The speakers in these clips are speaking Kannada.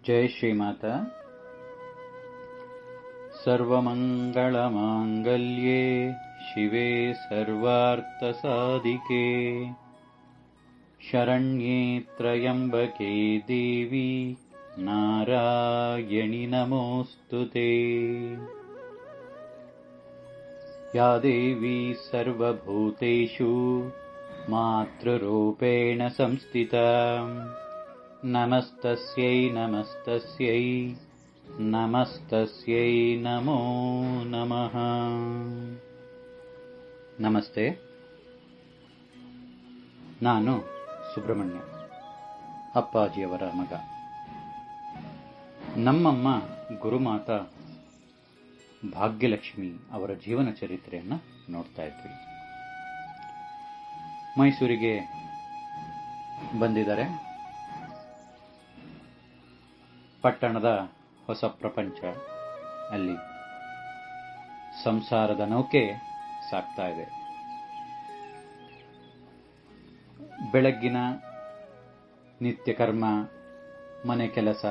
जय श्रीमाता। सर्वमंगलमांगल्ये शिवे सर्वार्थसाधिके शरण्ये त्र्यंबके देवी नारायणि नमोस्तुते। या देवी सर्वभूतेषु मातृरूपेण संस्थिता नमस्तस्यै नमस्तस्यै नमस्तस्यै नमो नमः। ನಮಸ್ತೆ. ನಾನು ಸುಬ್ರಹ್ಮಣ್ಯ, ಅಪ್ಪಾಜಿಯವರ ಮಗ. ನಮ್ಮಮ್ಮ ಗುರುಮಾತಾ ಭಾಗ್ಯಲಕ್ಷ್ಮಿ ಅವರ ಜೀವನ ಚರಿತ್ರೆಯನ್ನು ನೋಡ್ತಾ ಇದ್ವಿ. ಮೈಸೂರಿಗೆ ಬಂದಿದ್ದಾರೆ. ಪಟ್ಟಣದ ಹೊಸ ಪ್ರಪಂಚ, ಅಲ್ಲಿ ಸಂಸಾರದ ನೌಕೆ ಸಾಗ್ತಾ ಇದೆ. ಬೆಳಗ್ಗಿನ ನಿತ್ಯ ಕರ್ಮ, ಮನೆ ಕೆಲಸ,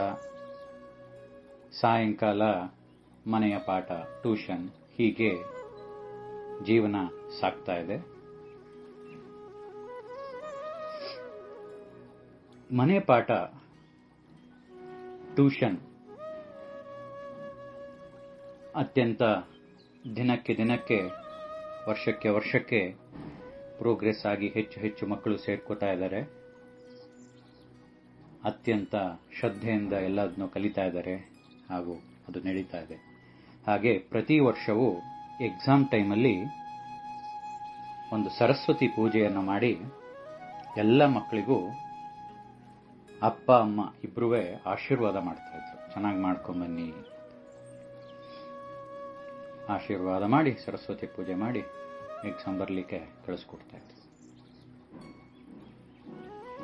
ಸಾಯಂಕಾಲ ಮನೆಯ ಪಾಠ, ಟ್ಯೂಷನ್, ಹೀಗೆ ಜೀವನ ಸಾಗ್ತಾ ಇದೆ. ಮನೆ ಪಾಠ, ಟ್ಯೂಷನ್ ಅತ್ಯಂತ ದಿನಕ್ಕೆ ದಿನಕ್ಕೆ, ವರ್ಷಕ್ಕೆ ವರ್ಷಕ್ಕೆ ಪ್ರೋಗ್ರೆಸ್ ಆಗಿ ಹೆಚ್ಚು ಹೆಚ್ಚು ಮಕ್ಕಳು ಸೇರ್ಕೋತಾ ಇದ್ದಾರೆ. ಅತ್ಯಂತ ಶ್ರದ್ಧೆಯಿಂದ ಎಲ್ಲದನ್ನು ಕಲಿತಾ ಇದ್ದಾರೆ ಹಾಗೂ ಅದು ನಡೀತಾ ಇದೆ. ಹಾಗೆ ಪ್ರತಿ ವರ್ಷವೂ ಎಕ್ಸಾಮ್ ಟೈಮಲ್ಲಿ ಒಂದು ಸರಸ್ವತಿ ಪೂಜೆಯನ್ನು ಮಾಡಿ ಎಲ್ಲ ಮಕ್ಕಳಿಗೂ ಅಪ್ಪ ಅಮ್ಮ ಇಬ್ಬರೂ ಆಶೀರ್ವಾದ ಮಾಡ್ತಾ ಇದ್ರು. ಚೆನ್ನಾಗಿ ಮಾಡ್ಕೊಂಬನ್ನಿ, ಆಶೀರ್ವಾದ ಮಾಡಿ ಸರಸ್ವತಿ ಪೂಜೆ ಮಾಡಿ ಎಕ್ಸಾಮ್ ಬರಲಿಕ್ಕೆ ಕಳಿಸ್ಕೊಡ್ತಾ ಇದ್ರು.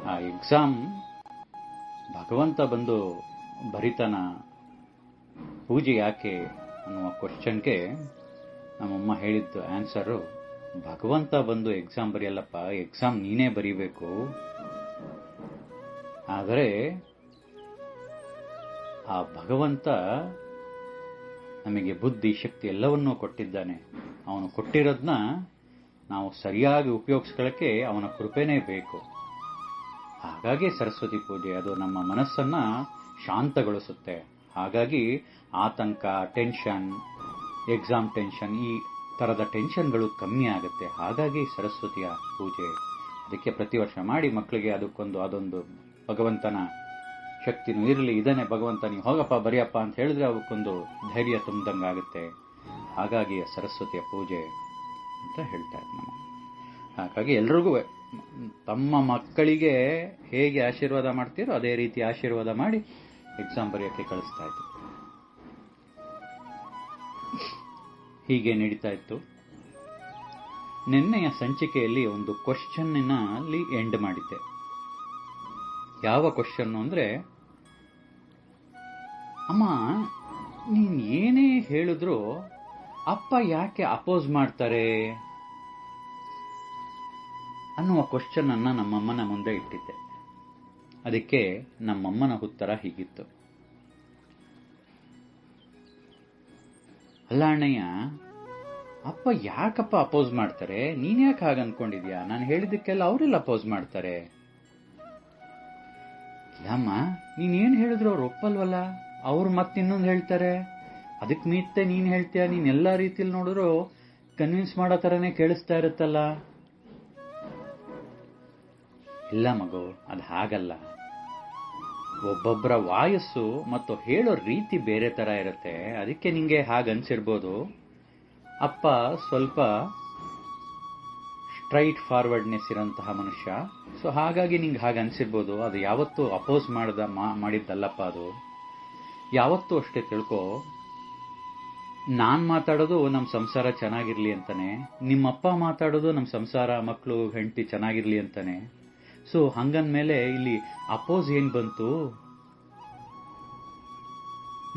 ಆ ಎಕ್ಸಾಮ್ ಭಗವಂತ ಬಂದು ಬರಿತಾನ, ಪೂಜೆ ಯಾಕೆ ಅನ್ನುವ ಕ್ವಶನ್ಗೆ ನಮ್ಮಮ್ಮ ಹೇಳಿದ್ದು ಆನ್ಸರು, ಭಗವಂತ ಬಂದು ಎಕ್ಸಾಮ್ ಬರೆಯಲ್ಲಪ್ಪ, ಎಕ್ಸಾಮ್ ನೀನೇ ಬರೀಬೇಕು. ಆದರೆ ಆ ಭಗವಂತ ನಮಗೆ ಬುದ್ಧಿ ಶಕ್ತಿ ಎಲ್ಲವನ್ನೂ ಕೊಟ್ಟಿದ್ದಾನೆ. ಅವನು ಕೊಟ್ಟಿರೋದನ್ನ ನಾವು ಸರಿಯಾಗಿ ಉಪಯೋಗಿಸ್ಕೊಳ್ಳಕ್ಕೆ ಅವನ ಕೃಪೆನೇ ಬೇಕು. ಹಾಗಾಗಿ ಸರಸ್ವತಿ ಪೂಜೆ ಅದು ನಮ್ಮ ಮನಸ್ಸನ್ನ ಶಾಂತಗೊಳಿಸುತ್ತೆ. ಹಾಗಾಗಿ ಆತಂಕ, ಟೆನ್ಷನ್, ಎಕ್ಸಾಮ್ ಟೆನ್ಷನ್, ಈ ತರದ ಟೆನ್ಷನ್ಗಳು ಕಮ್ಮಿ ಆಗುತ್ತೆ. ಹಾಗಾಗಿ ಸರಸ್ವತಿಯ ಪೂಜೆ ಅದಕ್ಕೆ ಪ್ರತಿ ವರ್ಷ ಮಾಡಿ ಮಕ್ಕಳಿಗೆ ಅದೊಂದು ಭಗವಂತನ ಶಕ್ತಿನೂ ಇರಲಿ, ಇದನ್ನೇ ಭಗವಂತ ನೀವು ಹೋಗಪ್ಪ ಬರೆಯಪ್ಪ ಅಂತ ಹೇಳಿದ್ರೆ ಅವಕ್ಕೊಂದು ಧೈರ್ಯ ತುಂಬಿದಂಗಾಗುತ್ತೆ. ಹಾಗಾಗಿ ಸರಸ್ವತಿಯ ಪೂಜೆ ಅಂತ ಹೇಳ್ತಾ ಇದ್ದ ನಮ್ಮ. ಹಾಗಾಗಿ ಎಲ್ರಿಗೂ ತಮ್ಮ ಮಕ್ಕಳಿಗೆ ಹೇಗೆ ಆಶೀರ್ವಾದ ಮಾಡ್ತೀರೋ ಅದೇ ರೀತಿ ಆಶೀರ್ವಾದ ಮಾಡಿ ಎಕ್ಸಾಮ್ ಬರೆಯೋಕ್ಕೆ ಕಳಿಸ್ತಾ ಇತ್ತು. ಹೀಗೆ ನಡೀತಾ ಇತ್ತು. ನಿನ್ನೆಯ ಸಂಚಿಕೆಯಲ್ಲಿ ಒಂದು ಕ್ವಶನ್ನಲ್ಲಿ ಎಂಡ್ ಮಾಡಿದ್ದೆ. ಯಾವ ಕ್ವಶನ್ ಅಂದ್ರೆ, ಅಮ್ಮ ನೀನ್ ಏನೇ ಹೇಳಿದ್ರು ಅಪ್ಪ ಯಾಕೆ ಅಪೋಸ್ ಮಾಡ್ತಾರೆ ಅನ್ನುವ ಕ್ವಶನ್ ಅನ್ನ ನಮ್ಮಮ್ಮನ ಮುಂದೆ ಇಟ್ಟಿದ್ದೆ. ಅದಕ್ಕೆ ನಮ್ಮಮ್ಮನ ಉತ್ತರ ಹೀಗಿತ್ತು, ಅಲ್ಲ ಅಣ್ಣಯ್ಯ, ಅಪ್ಪ ಯಾಕಪ್ಪ ಅಪೋಸ್ ಮಾಡ್ತಾರೆ? ನೀನ್ ಯಾಕೆ ಹಾಗೆ ಅನ್ಕೊಂಡಿದ್ಯಾ? ನಾನು ಹೇಳಿದ್ದಕ್ಕೆಲ್ಲ ಅವರೆಲ್ಲ ಅಪೋಸ್ ಮಾಡ್ತಾರೆ. ಇಲ್ಲಮ್ಮ, ನೀನೇನ್ ಹೇಳಿದ್ರು ಅವ್ರು ಒಪ್ಪಲ್ವಲ್ಲ, ಅವ್ರು ಮತ್ತಿನ್ನೊಂದು ಹೇಳ್ತಾರೆ. ಅದಕ್ಕೆ ಮೀತ್ತೆ ನೀನ್ ಹೇಳ್ತೀಯ, ನೀನ್ ಎಲ್ಲಾ ರೀತಿಯಲ್ಲಿ ನೋಡಿದ್ರು ಕನ್ವಿನ್ಸ್ ಮಾಡೋ ತರನೇ ಕೇಳಿಸ್ತಾ ಇರುತ್ತಲ್ಲ. ಇಲ್ಲ ಮಗು, ಅದು ಹಾಗಲ್ಲ. ಒಬ್ಬೊಬ್ಬರ ವಾಯಸ್ಸು ಮತ್ತು ಹೇಳೋ ರೀತಿ ಬೇರೆ ತರ ಇರುತ್ತೆ. ಅದಕ್ಕೆ ನಿಂಗೆ ಹಾಗನ್ಸಿರ್ಬೋದು. ಅಪ್ಪ ಸ್ವಲ್ಪ ಸ್ಟ್ರೈಟ್ ಫಾರ್ವರ್ಡ್ನೆಸ್ ಇರೋಂತಹ ಮನುಷ್ಯ, ಸೊ ಹಾಗಾಗಿ ನಿಂಗೆ ಹಾಗೆ ಅನ್ಸಿರ್ಬೋದು. ಅದು ಯಾವತ್ತೂ ಅಪೋಸ್ ಮಾಡಿದ್ದಲ್ಲಪ್ಪ. ಅದು ಯಾವತ್ತೂ ಅಷ್ಟೇ ತಿಳ್ಕೊ, ನಾನ್ ಮಾತಾಡೋದು ನಮ್ಮ ಸಂಸಾರ ಚೆನ್ನಾಗಿರ್ಲಿ ಅಂತಾನೆ, ನಿಮ್ಮಪ್ಪ ಮಾತಾಡೋದು ನಮ್ಮ ಸಂಸಾರ, ಮಕ್ಕಳು, ಹೆಂಡತಿ ಚೆನ್ನಾಗಿರ್ಲಿ ಅಂತಾನೆ. ಸೊ ಹಂಗಂದ್ಮೇಲೆ ಇಲ್ಲಿ ಅಪೋಸ್ ಏನ್ ಬಂತು?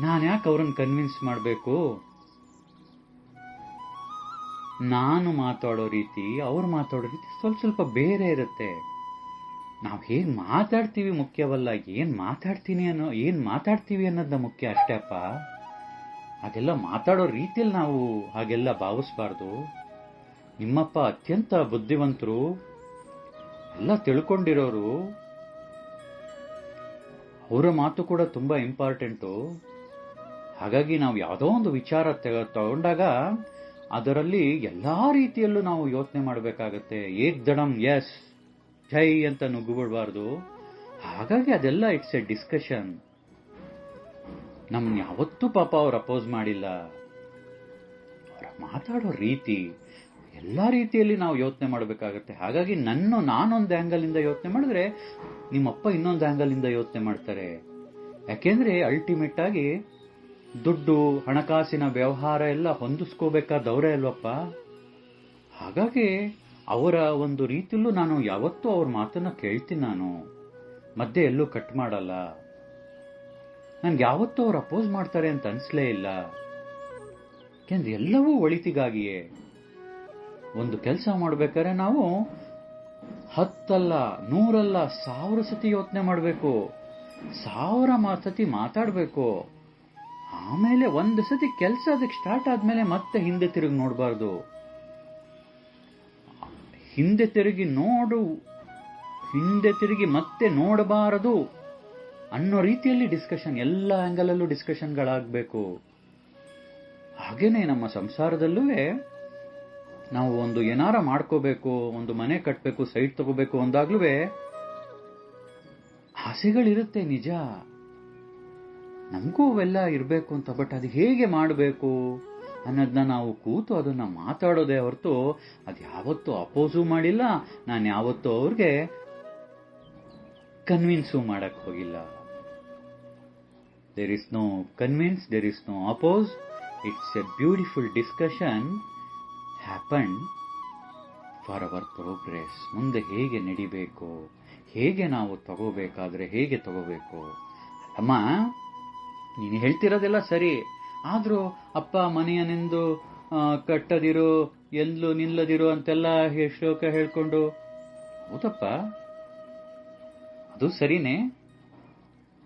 ನಾನು ಯಾಕೆ ಅವ್ರನ್ನ ಕನ್ವಿನ್ಸ್ ಮಾಡಬೇಕು? ನಾನು ಮಾತಾಡೋ ರೀತಿ, ಅವ್ರು ಮಾತಾಡೋ ರೀತಿ ಸ್ವಲ್ಪ ಸ್ವಲ್ಪ ಬೇರೆ ಇರುತ್ತೆ. ನಾವು ಹೇಗ್ ಮಾತಾಡ್ತೀವಿ ಮುಖ್ಯವಲ್ಲ, ಏನ್ ಮಾತಾಡ್ತೀವಿ ಅನ್ನೋದನ್ನ ಮುಖ್ಯ ಅಷ್ಟೇ ಅಪ್ಪ. ಹಾಗೆಲ್ಲ ಮಾತಾಡೋ ರೀತಿಯಲ್ಲಿ ನಾವು ಹಾಗೆಲ್ಲ ಭಾವಿಸ್ಬಾರ್ದು. ನಿಮ್ಮಪ್ಪ ಅತ್ಯಂತ ಬುದ್ಧಿವಂತರು, ಎಲ್ಲ ತಿಳ್ಕೊಂಡಿರೋರು, ಅವರ ಮಾತು ಕೂಡ ತುಂಬಾ ಇಂಪಾರ್ಟೆಂಟು. ಹಾಗಾಗಿ ನಾವು ಯಾವುದೋ ಒಂದು ವಿಚಾರ ತಗೊಂಡಾಗ ಅದರಲ್ಲಿ ಎಲ್ಲಾ ರೀತಿಯಲ್ಲೂ ನಾವು ಯೋಚನೆ ಮಾಡಬೇಕಾಗತ್ತೆ. ಏಕ್ದಡಂ ಎಸ್ ಜೈ ಅಂತ ನುಗ್ಗುಬಿಡಬಾರ್ದು. ಹಾಗಾಗಿ ಅದೆಲ್ಲ ಇಟ್ಸ್ ಎ ಡಿಸ್ಕಷನ್. ನಮ್ಮನ್ನ ಯಾವತ್ತೂ ಪಾಪ ಅವ್ರು ಅಪೋಸ್ ಮಾಡಿಲ್ಲ. ಅವರ ಮಾತಾಡೋ ರೀತಿ ಎಲ್ಲಾ ರೀತಿಯಲ್ಲಿ ನಾವು ಯೋಚನೆ ಮಾಡಬೇಕಾಗತ್ತೆ. ಹಾಗಾಗಿ ನಾನೊಂದು ಆಂಗಲ್ ಇಂದ ಯೋಚನೆ ಮಾಡಿದ್ರೆ ನಿಮ್ಮಪ್ಪ ಇನ್ನೊಂದು ಆಂಗಲ್ ಇಂದ ಯೋಚನೆ ಮಾಡ್ತಾರೆ. ಯಾಕೆಂದ್ರೆ ಅಲ್ಟಿಮೇಟ್ ಆಗಿ ದುಡ್ಡು, ಹಣಕಾಸಿನ ವ್ಯವಹಾರ ಎಲ್ಲ ಹೊಂದಿಸ್ಕೋಬೇಕಾದವರೇ ಅಲ್ವಪ್ಪ. ಹಾಗಾಗಿ ಅವರ ಒಂದು ರೀತಿಯಲ್ಲೂ ನಾನು ಯಾವತ್ತೂ ಅವ್ರ ಮಾತನ್ನ ಕೇಳ್ತೀನಿ. ನಾನು ಮಧ್ಯೆ ಎಲ್ಲೂ ಕಟ್ ಮಾಡಲ್ಲ. ನನ್ಗೆ ಯಾವತ್ತೂ ಅವ್ರು ಅಪೋಸ್ ಮಾಡ್ತಾರೆ ಅಂತ ಅನ್ಸ್ಲೇ ಇಲ್ಲ. ಯಾಕೆಂದ್ರೆ ಎಲ್ಲವೂ ಒಳಿತಿಗಾಗಿಯೇ. ಒಂದು ಕೆಲಸ ಮಾಡ್ಬೇಕಾದ್ರೆ ನಾವು 10 ಅಲ್ಲ, 100 ಅಲ್ಲ, 1000 ಸತಿ ಯೋಚನೆ ಮಾಡಬೇಕು, 1000 ಸತಿ ಮಾತಾಡಬೇಕು. ಆಮೇಲೆ ಒಂದು ಸತಿ ಕೆಲಸ ಅದಕ್ಕೆ ಸ್ಟಾರ್ಟ್ ಆದ್ಮೇಲೆ ಮತ್ತೆ ಹಿಂದೆ ತಿರುಗಿ ನೋಡಬಾರ್ದು. ಹಿಂದೆ ತಿರುಗಿ ಮತ್ತೆ ನೋಡಬಾರದು ಅನ್ನೋ ರೀತಿಯಲ್ಲಿ ಡಿಸ್ಕಷನ್, ಎಲ್ಲ ಆಂಗಲಲ್ಲೂ ಡಿಸ್ಕಷನ್ಗಳಾಗಬೇಕು. ಹಾಗೇನೆ ನಮ್ಮ ಸಂಸಾರದಲ್ಲೂ ನಾವು ಒಂದು ಏನಾರ ಮಾಡ್ಕೋಬೇಕು, ಒಂದು ಮನೆ ಕಟ್ಟಬೇಕು, ಸೈಟ್ ತಗೋಬೇಕು ಅಂದಾಗ್ಲೂ ಆಸೆಗಳಿರುತ್ತೆ, ನಿಜ. ನಮಗೂ ಅವೆಲ್ಲ ಇರಬೇಕು ಅಂತ. ಬಟ್ ಅದು ಹೇಗೆ ಮಾಡಬೇಕು ಅನ್ನೋದನ್ನ ನಾವು ಕೂತು ಅದನ್ನ ಮಾತಾಡೋದೇ ಹೊರತು ಅದು ಯಾವತ್ತೂ ಅಪೋಸು ಮಾಡಿಲ್ಲ. ನಾನು ಯಾವತ್ತೂ ಅವ್ರಿಗೆ ಕನ್ವಿನ್ಸು ಮಾಡಕ್ ಹೋಗಿಲ್ಲ. There is no convince, there is no oppose. It's a beautiful discussion happen for our progress. ಮುಂದೆ ಹೇಗೆ ನಡಿಬೇಕು, ಹೇಗೆ ನಾವು ತಗೋಬೇಕಾದ್ರೆ ಹೇಗೆ ತಗೋಬೇಕು. ಅಮ್ಮ, ನೀನು ಹೇಳ್ತಿರೋದೆಲ್ಲ ಸರಿ, ಆದ್ರೂ ಅಪ್ಪ ಮನೆಯನೆಂದು ಕಟ್ಟದಿರು, ಎಲ್ಲೂ ನಿಲ್ಲದಿರು ಅಂತೆಲ್ಲ ಶ್ಲೋಕ ಹೇಳ್ಕೊಂಡು, ಹೌದಪ್ಪ ಅದು ಸರಿನೇ.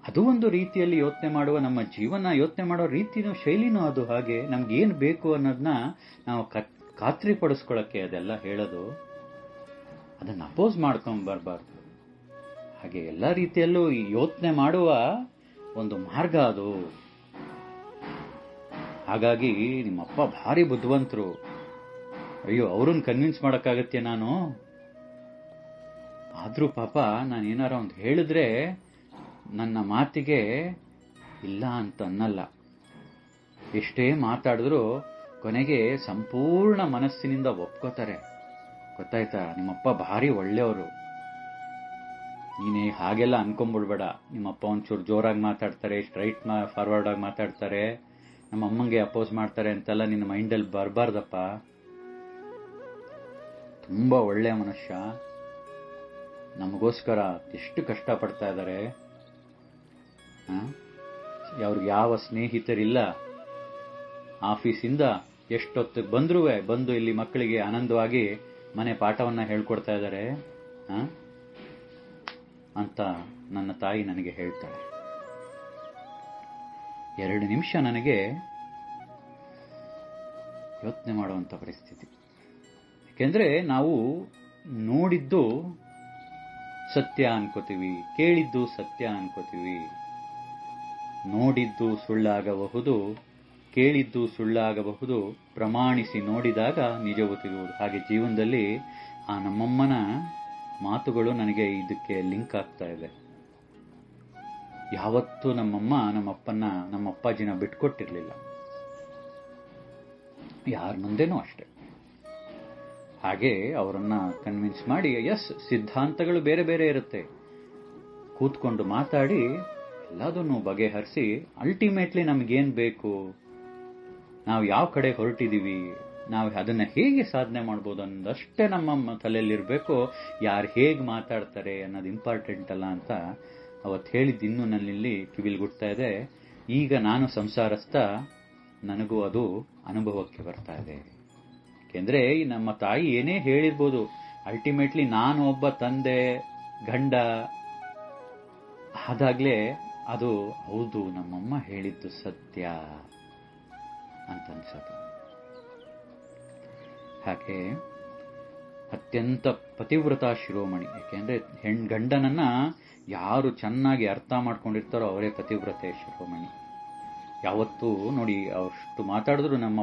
ಅದು ಒಂದು ರೀತಿಯಲ್ಲಿ ಯೋಚನೆ ಮಾಡುವ, ನಮ್ಮ ಜೀವನ ಯೋಚನೆ ಮಾಡೋ ರೀತಿನೂ ಶೈಲಿನೂ ಅದು ಹಾಗೆ. ನಮ್ಗೇನ್ ಬೇಕು ಅನ್ನೋದನ್ನ ನಾವು ಖಾತ್ರಿ ಪಡಿಸ್ಕೊಳಕ್ಕೆ ಅದೆಲ್ಲ ಹೇಳೋದು. ಅದನ್ನ ಅಪೋಸ್ ಮಾಡ್ಕೊಂಡ್ ಬರಬಾರ್ದು. ಹಾಗೆ ಎಲ್ಲ ರೀತಿಯಲ್ಲೂ ಯೋಚನೆ ಮಾಡುವ ಒಂದು ಮಾರ್ಗ ಅದು. ಹಾಗಾಗಿ ನಿಮ್ಮಪ್ಪ ಭಾರಿ ಬುದ್ಧಿವಂತರು. ಅಯ್ಯೋ, ಅವ್ರನ್ನ ಕನ್ವಿನ್ಸ್ ಮಾಡಕ್ಕಾಗತ್ತೆ ನಾನು? ಆದ್ರೂ ಪಾಪ ನಾನು ಏನಾರ ಒಂದು ಹೇಳಿದ್ರೆ ನನ್ನ ಮಾತಿಗೆ ಇಲ್ಲ ಅಂತ ಅನ್ನಲ್ಲ. ಎಷ್ಟೇ ಮಾತಾಡಿದ್ರು ಕೊನೆಗೆ ಸಂಪೂರ್ಣ ಮನಸ್ಸಿನಿಂದ ಒಪ್ಕೋತಾರೆ. ಗೊತ್ತಾಯ್ತಾ? ನಿಮ್ಮಪ್ಪ ಭಾರಿ ಒಳ್ಳೆಯವರು. ನೀನೇ ಹಾಗೆಲ್ಲ ಅನ್ಕೊಂಡ್ಬಿಡ್ಬೇಡ. ನಿಮ್ಮಪ್ಪ ಒಂಚೂರು ಜೋರಾಗಿ ಮಾತಾಡ್ತಾರೆ, ಸ್ಟ್ರೈಟ್ ಫಾರ್ವರ್ಡ್ ಆಗಿ ಮಾತಾಡ್ತಾರೆ, ನಮ್ಮ ಅಮ್ಮಂಗೆ ಅಪೋಸ್ ಮಾಡ್ತಾರೆ ಅಂತೆಲ್ಲ ನಿನ್ನ ಮೈಂಡಲ್ಲಿ ಬರಬಾರ್ದಪ್ಪ. ತುಂಬಾ ಒಳ್ಳೆಯ ಮನುಷ್ಯ. ನಮಗೋಸ್ಕರ ಎಷ್ಟು ಕಷ್ಟ ಪಡ್ತಾ ಇದ್ದಾರೆ. ಅವ್ರಿಗೆ ಯಾವ ಸ್ನೇಹಿತರಿಲ್ಲ. ಆಫೀಸಿಂದ ಎಷ್ಟೊತ್ತಿಗೆ ಬಂದು ಇಲ್ಲಿ ಮಕ್ಕಳಿಗೆ ಆನಂದವಾಗಿ ಮನೆ ಪಾಠವನ್ನ ಹೇಳ್ಕೊಡ್ತಾ ಇದ್ದಾರೆ ಅಂತ ನನ್ನ ತಾಯಿ ನನಗೆ ಹೇಳ್ತಾಳೆ. 2 ನಿಮಿಷ ನನಗೆ ಯೋಚನೆ ಮಾಡುವಂತ ಪರಿಸ್ಥಿತಿ. ಯಾಕೆಂದ್ರೆ ನಾವು ನೋಡಿದ್ದು ಸತ್ಯ ಅನ್ಕೋತೀವಿ, ಕೇಳಿದ್ದು ಸತ್ಯ ಅನ್ಕೋತೀವಿ. ನೋಡಿದ್ದು ಸುಳ್ಳಾಗಬಹುದು, ಕೇಳಿದ್ದು ಸುಳ್ಳಾಗಬಹುದು, ಪ್ರಮಾಣಿಸಿ ನೋಡಿದಾಗ ನಿಜವು ತಿಳಿಯುವುದು. ಹಾಗೆ ಜೀವನದಲ್ಲಿ ಆ ನಮ್ಮಮ್ಮನ ಮಾತುಗಳು ನನಗೆ ಇದಕ್ಕೆ ಲಿಂಕ್ ಆಗ್ತಾ ಇದೆ. ಯಾವತ್ತೂ ನಮ್ಮಮ್ಮ ನಮ್ಮ ಅಪ್ಪಾಜಿನ ಬಿಟ್ಕೊಟ್ಟಿರ್ಲಿಲ್ಲ, ಯಾರ ಮುಂದೆನೂ ಅಷ್ಟೆ. ಹಾಗೆ ಅವರನ್ನ ಕನ್ವಿನ್ಸ್ ಮಾಡಿ, ಸಿದ್ಧಾಂತಗಳು ಬೇರೆ ಬೇರೆ ಇರುತ್ತೆ, ಕೂತ್ಕೊಂಡು ಮಾತಾಡಿ ಎಲ್ಲದನ್ನು ಬಗೆಹರಿಸಿ ಅಲ್ಟಿಮೇಟ್ಲಿ ನಮಗೇನ್ ಬೇಕು, ನಾವು ಯಾವ ಕಡೆ ಹೊರಟಿದೀವಿ, ನಾವು ಅದನ್ನ ಹೇಗೆ ಸಾಧನೆ ಮಾಡ್ಬೋದು ಅನ್ನೋದಷ್ಟೇ ನಮ್ಮ ತಲೆಯಲ್ಲಿರ್ಬೇಕು. ಯಾರು ಹೇಗೆ ಮಾತಾಡ್ತಾರೆ ಅನ್ನೋದು ಇಂಪಾರ್ಟೆಂಟ್ ಅಲ್ಲ ಅಂತ ಅವತ್ತು ಹೇಳಿದ್ದು ಇನ್ನೂ ನನ್ನಲ್ಲಿ ಕಿವಿಲ್ಗುಡ್ತಾ ಇದೆ. ಈಗ ನಾನು ಸಂಸಾರಸ್ಥ, ನನಗೂ ಅದು ಅನುಭವಕ್ಕೆ ಬರ್ತಾ ಇದೆ. ಯಾಕೆಂದ್ರೆ ನಮ್ಮ ತಾಯಿ ಏನೇ ಹೇಳಿರ್ಬೋದು, ಅಲ್ಟಿಮೇಟ್ಲಿ ನಾನು ಒಬ್ಬ ತಂದೆ, ಗಂಡ ಆದಾಗ್ಲೇ ಅದು ಹೌದು ನಮ್ಮಮ್ಮ ಹೇಳಿದ್ದು ಸತ್ಯ ಅಂತ ಅನ್ಸೋದು. ಹಾಗೆ ಅತ್ಯಂತ ಪತಿವ್ರತ ಶಿರೋಮಣಿ. ಯಾಕೆಂದ್ರೆ ಗಂಡನನ್ನ ಯಾರು ಚೆನ್ನಾಗಿ ಅರ್ಥ ಮಾಡ್ಕೊಂಡಿರ್ತಾರೋ ಅವರೇ ಪತಿವ್ರತೆ ಶಿರೋಮಣಿ. ಯಾವತ್ತೂ ನೋಡಿ, ಅಷ್ಟು ಮಾತಾಡಿದ್ರು ನಮ್ಮ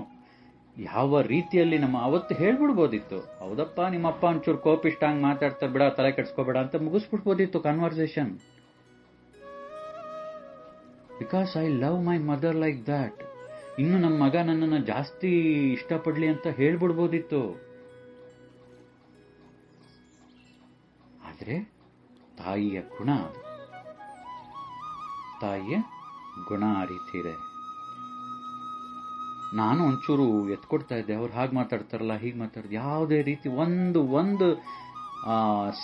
ಯಾವ ರೀತಿಯಲ್ಲಿ ನಮ್ಮ ಅವತ್ತು ಹೇಳ್ಬಿಡ್ಬೋದಿತ್ತು, ಹೌದಪ್ಪ ನಿಮ್ಮಪ್ಪ ಒಂಚೂರು ಕೋಪಿಷ್ಟ ಹಂಗ್ ಮಾತಾಡ್ತಾರೆ ಬಿಡ, ತಲೆ ಕೆಡ್ಸ್ಕೋಬೇಡ ಅಂತ ಮುಗಿಸ್ಬಿಡ್ಬೋದಿತ್ತು conversation. Because I love my mother like that. ಇನ್ನು ನಮ್ಮ ಮಗ ನನ್ನನ್ನು ಜಾಸ್ತಿ ಇಷ್ಟಪಡ್ಲಿ ಅಂತ ಹೇಳ್ಬಿಡ್ಬೋದಿತ್ತು. ಆದ್ರೆ ತಾಯಿಯ ಗುಣ ಅದು, ತಾಯಿಯ ಗುಣ ಆ ರೀತಿ ಇದೆ. ನಾನು ಒಂಚೂರು ಎತ್ಕೊಡ್ತಾ ಇದ್ದೆ, ಅವ್ರು ಹಾಗೆ ಮಾತಾಡ್ತಾರಲ್ಲ ಹೀಗೆ ಮಾತಾಡ್ತಾರೆ, ಯಾವುದೇ ರೀತಿ ಒಂದು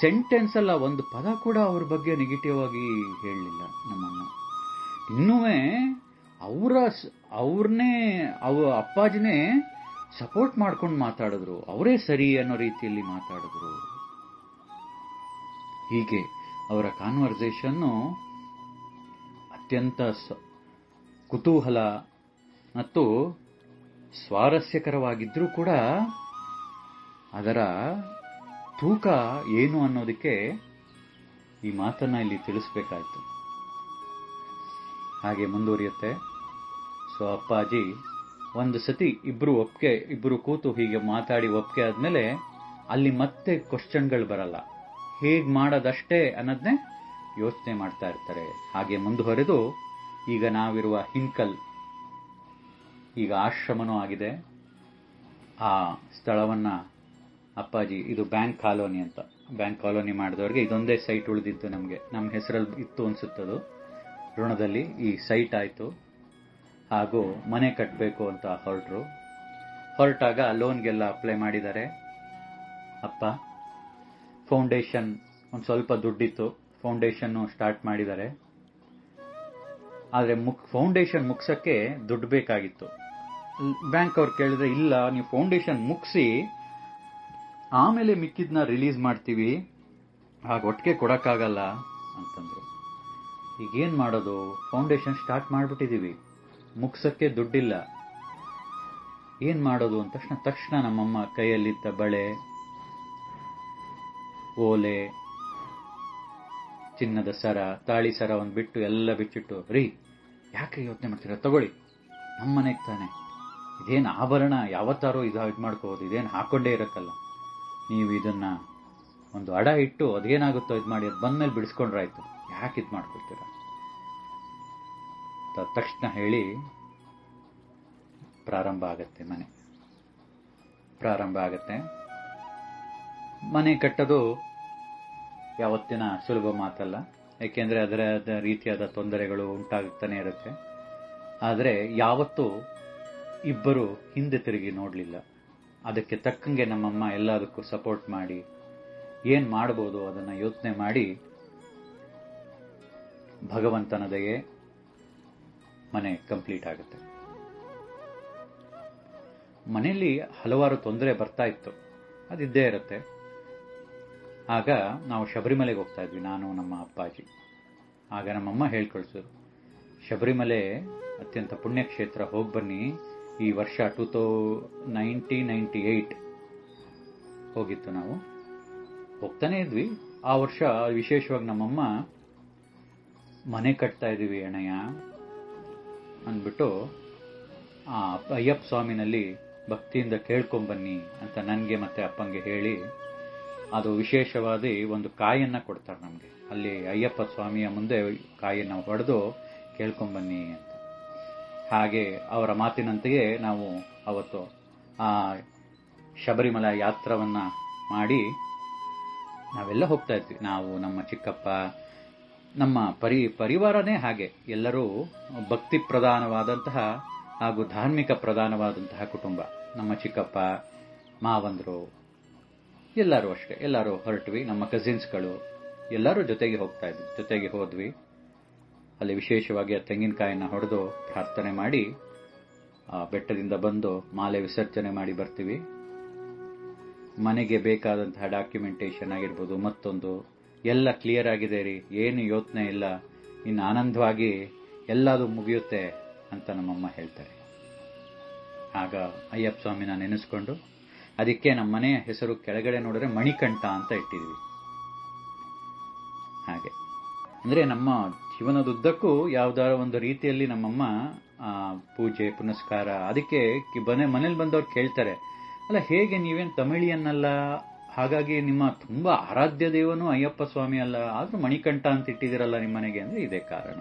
ಸೆಂಟೆನ್ಸ್ ಅಲ್ಲ, ಒಂದು ಪದ ಕೂಡ ಅವ್ರ ಬಗ್ಗೆ ನೆಗೆಟಿವ್ ಆಗಿ ಹೇಳಲಿಲ್ಲ ನಮ್ಮಮ್ಮ. ಇನ್ನೂ ಅವ್ರನ್ನೇ ಅಪ್ಪಾಜಿನೇ ಸಪೋರ್ಟ್ ಮಾಡ್ಕೊಂಡು ಮಾತಾಡಿದ್ರು, ಅವರೇ ಸರಿ ಅನ್ನೋ ರೀತಿಯಲ್ಲಿ ಮಾತಾಡಿದ್ರು. ಹೀಗೆ ಅವರ ಕಾನ್ವರ್ಸೇಷನ್ನು ಅತ್ಯಂತ ಕುತೂಹಲ ಮತ್ತು ಸ್ವಾರಸ್ಯಕರವಾಗಿದ್ರೂ ಕೂಡ ಅದರ ತೂಕ ಏನು ಅನ್ನೋದಕ್ಕೆ ಈ ಮಾತನ್ನ ಇಲ್ಲಿ ತಿಳಿಸ್ಬೇಕಾಯ್ತು. ಹಾಗೆ ಮುಂದುವರಿಯುತ್ತೆ. ಸೊ ಅಪ್ಪಾಜಿ ಒಂದು ಸತಿ ಇಬ್ರು ಕೂತು ಹೀಗೆ ಮಾತಾಡಿ ಒಪ್ಪಿಗೆ ಆದ್ಮೇಲೆ ಅಲ್ಲಿ ಮತ್ತೆ ಕ್ವಶನ್ಗಳು ಬರಲ್ಲ, ಹೇಗ್ ಮಾಡೋದಷ್ಟೇ ಅನ್ನೋದನ್ನೇ ಯೋಚನೆ ಮಾಡ್ತಾ ಇರ್ತಾರೆ. ಹಾಗೆ ಮುಂದುವರೆದು ಈಗ ನಾವಿರುವ ಹಿನ್ಕಲ್, ಈಗ ಆಶ್ರಮನೂ ಆಗಿದೆ. ಆ ಸ್ಥಳವನ್ನ ಅಪ್ಪಾಜಿ, ಇದು ಬ್ಯಾಂಕ್ ಕಾಲೋನಿ ಅಂತ, ಬ್ಯಾಂಕ್ ಕಾಲೋನಿ ಮಾಡಿದವ್ರಿಗೆ ಇದೊಂದೇ ಸೈಟ್ ಉಳಿದಿತ್ತು. ನಮ್ಮ ಹೆಸರಲ್ಲಿ ಇತ್ತು ಅನ್ಸುತ್ತದು, ಋಣದಲ್ಲಿ ಈ ಸೈಟ್ ಆಯ್ತು. ಹಾಗೂ ಮನೆ ಕಟ್ಟಬೇಕು ಅಂತ ಹೊರಟಾಗ ಲೋನ್ಗೆಲ್ಲ ಅಪ್ಲೈ ಮಾಡಿದ್ದಾರೆ ಅಪ್ಪ. ಫೌಂಡೇಶನ್ ಒಂದು ಸ್ವಲ್ಪ ದುಡ್ಡಿತ್ತು, ಫೌಂಡೇಶನ್ ಸ್ಟಾರ್ಟ್ ಮಾಡಿದ್ದಾರೆ. ಆದ್ರೆ ಫೌಂಡೇಶನ್ ಮುಗ್ಸಕ್ಕೆ ದುಡ್ಡು ಬೇಕಾಗಿತ್ತು. ಬ್ಯಾಂಕ್ ಅವ್ರು ಕೇಳಿದ್ರೆ, ಇಲ್ಲ ನೀವು ಫೌಂಡೇಶನ್ ಮುಗಿಸಿ ಆಮೇಲೆ ಮಿಕ್ಕಿದ್ನ ರಿಲೀಸ್ ಮಾಡ್ತೀವಿ, ಹಾಗ ಒಟ್ಟಿಗೆ ಕೊಡಕ್ಕಾಗಲ್ಲ ಅಂತಂದ್ರು. ಈಗೇನ್ ಮಾಡೋದು, ಫೌಂಡೇಶನ್ ಸ್ಟಾರ್ಟ್ ಮಾಡ್ಬಿಟ್ಟಿದೀವಿ, ಮುಗ್ಸಕ್ಕೆ ದುಡ್ಡಿಲ್ಲ, ಏನ್ ಮಾಡೋದು ಅಂತ ತಕ್ಷಣ ನಮ್ಮಮ್ಮ ಕೈಯಲ್ಲಿದ್ದ ಬಳೆ, ಓಲೆ, ಚಿನ್ನದ ಸರ, ತಾಳಿ ಸರ ಒಂದು ಬಿಟ್ಟು ಎಲ್ಲ ಬಿಚ್ಚಿಟ್ಟು, ರೀ ಯಾಕೆ ಯೋಚನೆ ಮಾಡ್ತೀರಾ, ತಗೊಳ್ಳಿ, ನಮ್ಮನೆಗೆ ತಾನೆ, ಇದೇನು ಆಭರಣ ಯಾವತ್ತಾರೋ ಇದು ಮಾಡ್ಕೋಬೋದು, ಇದೇನು ಹಾಕೊಂಡೇ ಇರಕ್ಕಲ್ಲ, ನೀವು ಇದನ್ನ ಒಂದು ಅಡ ಇಟ್ಟು ಅದೇನಾಗುತ್ತೋ ಇದು ಮಾಡಿ, ಅದು ಬಂದ್ಮೇಲೆ ಬಿಡಿಸ್ಕೊಂಡ್ರಾಯ್ತು, ಯಾಕೆ ಇದು ಮಾಡ್ಕೊಳ್ತೀರ ತಕ್ಷಣ ಹೇಳಿ ಪ್ರಾರಂಭ ಆಗತ್ತೆ. ಮನೆ ಕಟ್ಟೋದು ಯಾವತ್ತಿನ ಸುಲಭ ಮಾತಲ್ಲ, ಯಾಕೆಂದ್ರೆ ಅದರ ರೀತಿಯಾದ ತೊಂದರೆಗಳು ಉಂಟಾಗುತ್ತಾನೆ ಇರುತ್ತೆ. ಆದರೆ ಯಾವತ್ತೂ ಇಬ್ಬರು ಹಿಂದೆ ತಿರುಗಿ ನೋಡಲಿಲ್ಲ. ಅದಕ್ಕೆ ತಕ್ಕಂಗೆ ನಮ್ಮಮ್ಮ ಎಲ್ಲದಕ್ಕೂ ಸಪೋರ್ಟ್ ಮಾಡಿ ಏನ್ ಮಾಡ್ಬೋದು ಅದನ್ನ ಯೋಚನೆ ಮಾಡಿ, ಭಗವಂತನ ದಯೆ ಮನೆ ಕಂಪ್ಲೀಟ್ ಆಗುತ್ತೆ. ಮನೆಯಲ್ಲಿ ಹಲವಾರು ತೊಂದರೆ ಬರ್ತಾ ಇತ್ತು, ಅದಿದ್ದೇ ಇರುತ್ತೆ. ಆಗ ನಾವು ಶಬರಿಮಲೆಗೆ ಹೋಗ್ತಾ ಇದ್ವಿ, ನಾನು ನಮ್ಮ ಅಪ್ಪಾಜಿ. ಆಗ ನಮ್ಮಮ್ಮ ಹೇಳ್ಕಳಿಸೋರು, ಶಬರಿಮಲೆ ಅತ್ಯಂತ ಪುಣ್ಯಕ್ಷೇತ್ರ, ಹೋಗಿ ಬನ್ನಿ. ಈ ವರ್ಷ 1998 ಹೋಗಿತ್ತು, ನಾವು ಹೋಗ್ತಾನೆ ಇದ್ವಿ. ಆ ವರ್ಷ ವಿಶೇಷವಾಗಿ ನಮ್ಮಮ್ಮ ಮನೆ ಕಟ್ತಾ ಇದೀವಿ ಅಣ್ಣಯ್ಯ ಅಂದ್ಬಿಟ್ಟು ಆ ಅಯ್ಯಪ್ಪ ಸ್ವಾಮಿನಲ್ಲಿ ಭಕ್ತಿಯಿಂದ ಕೇಳ್ಕೊಂಬನ್ನಿ ಅಂತ ನನಗೆ ಮತ್ತೆ ಅಪ್ಪಂಗೆ ಹೇಳಿ, ಅದು ವಿಶೇಷವಾದ ಒಂದು ಕಾಯನ್ನ ಕೊಡ್ತಾರೆ ನಮಗೆ. ಅಲ್ಲಿ ಅಯ್ಯಪ್ಪ ಸ್ವಾಮಿಯ ಮುಂದೆ ಕಾಯನ್ನು ಹೊಡೆದು ಕೇಳ್ಕೊಂಬನ್ನಿ ಅಂತ. ಹಾಗೆ ಅವರ ಮಾತಿನಂತೆಯೇ ನಾವು ಅವತ್ತು ಆ ಶಬರಿಮಲ ಯಾತ್ರವನ್ನ ಮಾಡಿ ನಾವೆಲ್ಲ ಹೋಗ್ತಾ ಇದ್ವಿ. ನಾವು, ನಮ್ಮ ಚಿಕ್ಕಪ್ಪ, ನಮ್ಮ ಪರಿವಾರನೇ ಹಾಗೆ ಎಲ್ಲರೂ ಭಕ್ತಿ ಪ್ರಧಾನವಾದಂತಹ ಹಾಗೂ ಧಾರ್ಮಿಕ ಪ್ರಧಾನವಾದಂತಹ ಕುಟುಂಬ. ನಮ್ಮ ಚಿಕ್ಕಪ್ಪ, ಮಾವಂದ್ರು, ಎಲ್ಲರೂ ಅಷ್ಟೇ, ಎಲ್ಲರೂ ಹೊರಟ್ವಿ. ನಮ್ಮ ಕಸಿನ್ಸ್ಗಳು ಎಲ್ಲರೂ ಜೊತೆಗೆ ಹೋಗ್ತಾ ಇದ್ವಿ, ಜೊತೆಗೆ ಹೋದ್ವಿ. ಅಲ್ಲಿ ವಿಶೇಷವಾಗಿ ಆ ತೆಂಗಿನಕಾಯಿನ ಹೊಡೆದು ಪ್ರಾರ್ಥನೆ ಮಾಡಿ ಆ ಬೆಟ್ಟದಿಂದ ಬಂದು ಮಾಲೆ ವಿಸರ್ಜನೆ ಮಾಡಿ ಬರ್ತೀವಿ. ಮನೆಗೆ ಬೇಕಾದಂತಹ ಡಾಕ್ಯುಮೆಂಟೇಶನ್ ಆಗಿರ್ಬೋದು, ಮತ್ತೊಂದು ಎಲ್ಲ ಕ್ಲಿಯರ್ ಆಗಿದೆ ರೀ, ಏನು ಯೋಚನೆ ಇಲ್ಲ, ಇನ್ನು ಆನಂದವಾಗಿ ಎಲ್ಲದು ಮುಗಿಯುತ್ತೆ ಅಂತ ನಮ್ಮಮ್ಮ ಹೇಳ್ತಾರೆ. ಆಗ ಅಯ್ಯಪ್ಪ ಸ್ವಾಮಿನ ನೆನೆಸ್ಕೊಂಡು, ಅದಕ್ಕೆ ನಮ್ಮ ಮನೆಯ ಹೆಸರು ಕೆಳಗಡೆ ನೋಡಿದ್ರೆ ಮಣಿಕಂಠ ಅಂತ ಇಟ್ಟಿದ್ವಿ. ಹಾಗೆ ಅಂದ್ರೆ ನಮ್ಮ ಜೀವನದುದ್ದಕ್ಕೂ ಯಾವ್ದಾರ ಒಂದು ರೀತಿಯಲ್ಲಿ ನಮ್ಮಮ್ಮ ಪೂಜೆ ಪುನಸ್ಕಾರ, ಅದಕ್ಕೆ ಮನೇಲಿ ಬಂದವ್ರು ಕೇಳ್ತಾರೆ, ಅಲ್ಲ ಹೇಗೆ ನೀವೇನು ತಮಿಳಿಯನ್ನಲ್ಲ, ಹಾಗಾಗಿ ನಿಮ್ಮ ತುಂಬಾ ಆರಾಧ್ಯ ದೇವನು ಅಯ್ಯಪ್ಪ ಸ್ವಾಮಿ ಅಲ್ಲ, ಆದ್ರೂ ಮಣಿಕಂಠ ಅಂತ ಇಟ್ಟಿದಿರಲ್ಲ ನಿಮ್ಮ ಮನೆಗೆ ಅಂದ್ರೆ ಇದೇ ಕಾರಣ.